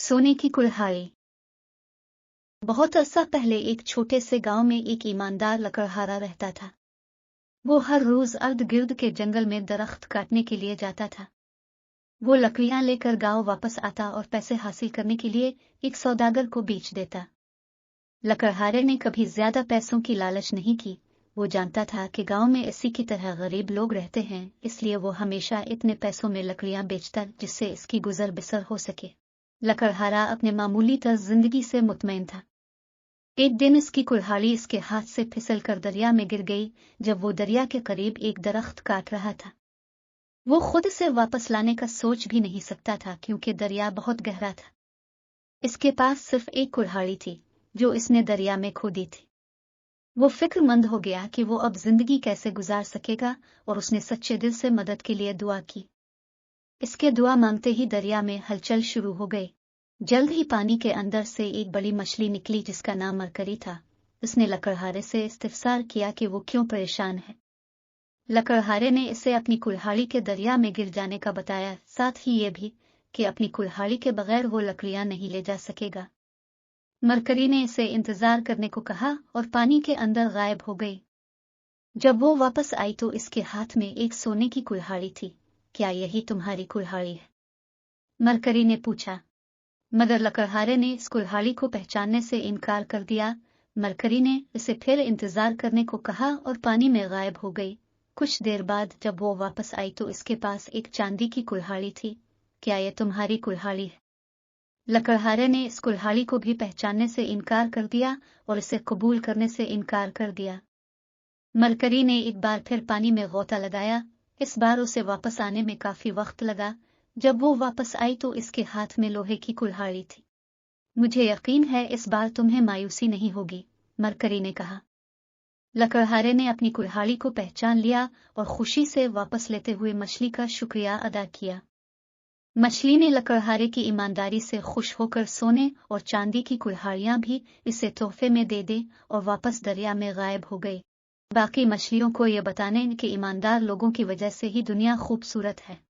सोने की कुल्हाड़ी। बहुत अरसा पहले एक छोटे से गांव में एक ईमानदार लकड़हारा रहता था। वो हर रोज अर्ध गिर्द के जंगल में दरख्त काटने के लिए जाता था। वो लकड़ियां लेकर गांव वापस आता और पैसे हासिल करने के लिए एक सौदागर को बेच देता। लकड़हारे ने कभी ज्यादा पैसों की लालच नहीं की। वो जानता था कि गांव में इसी की तरह गरीब लोग रहते हैं, इसलिए वो हमेशा इतने पैसों में लकड़ियां बेचता जिससे इसकी गुजर बसर हो सके। लकड़हारा अपने मामूली तर्ज जिंदगी से मुतमईन था। एक दिन इसकी कुल्हाड़ी इसके हाथ से फिसल कर दरिया में गिर गई। जब वो दरिया के करीब एक दरख्त काट रहा था, वो खुद से वापस लाने का सोच भी नहीं सकता था क्योंकि दरिया बहुत गहरा था। इसके पास सिर्फ एक कुल्हाड़ी थी जो इसने दरिया में खो दी थी। वो फिक्रमंद हो गया कि वो अब जिंदगी कैसे गुजार सकेगा और उसने सच्चे दिल से मदद के लिए दुआ की। इसके दुआ मांगते ही दरिया में हलचल शुरू हो गई। जल्द ही पानी के अंदर से एक बड़ी मछली निकली जिसका नाम मरकरी था। उसने लकड़हारे से इस्तिफसार किया कि वो क्यों परेशान है। लकड़हारे ने इसे अपनी कुल्हाड़ी के दरिया में गिर जाने का बताया, साथ ही ये भी कि अपनी कुल्हाड़ी के बगैर वो लकड़ियां नहीं ले जा सकेगा। मरकरी ने इसे इंतजार करने को कहा और पानी के अंदर गायब हो गई। जब वो वापस आई तो इसके हाथ में एक सोने की कुल्हाड़ी थी। क्या यही तुम्हारी कुल्हाड़ी है? मरकरी ने पूछा, मगर लकड़हारे ने इस कुल्हाड़ी को पहचानने से इनकार कर दिया। मरकरी ने इसे फिर इंतजार करने को कहा और पानी में गायब हो गई। कुछ देर बाद जब वो वापस आई तो इसके पास एक चांदी की कुल्हाड़ी थी। क्या यह तुम्हारी कुल्हाड़ी है? लकड़हारे ने इस कुल्हाड़ी को भी पहचानने से इनकार कर दिया और इसे कबूल करने से इनकार कर दिया। मरकरी ने एक बार फिर पानी में गोता लगाया। इस बार उसे वापस आने में काफी वक्त लगा। जब वो वापस आई तो इसके हाथ में लोहे की कुल्हाड़ी थी। मुझे यकीन है इस बार तुम्हें मायूसी नहीं होगी, मरकरी ने कहा। लकड़हारे ने अपनी कुल्हाड़ी को पहचान लिया और खुशी से वापस लेते हुए मछली का शुक्रिया अदा किया। मछली ने लकड़हारे की ईमानदारी से खुश होकर सोने और चांदी की कुल्हाड़ियां भी इसे तोहफे में दे दी और वापस दरिया में गायब हो गई। बाकी मछलियों को ये बताने कि ईमानदार लोगों की वजह से ही दुनिया खूबसूरत है।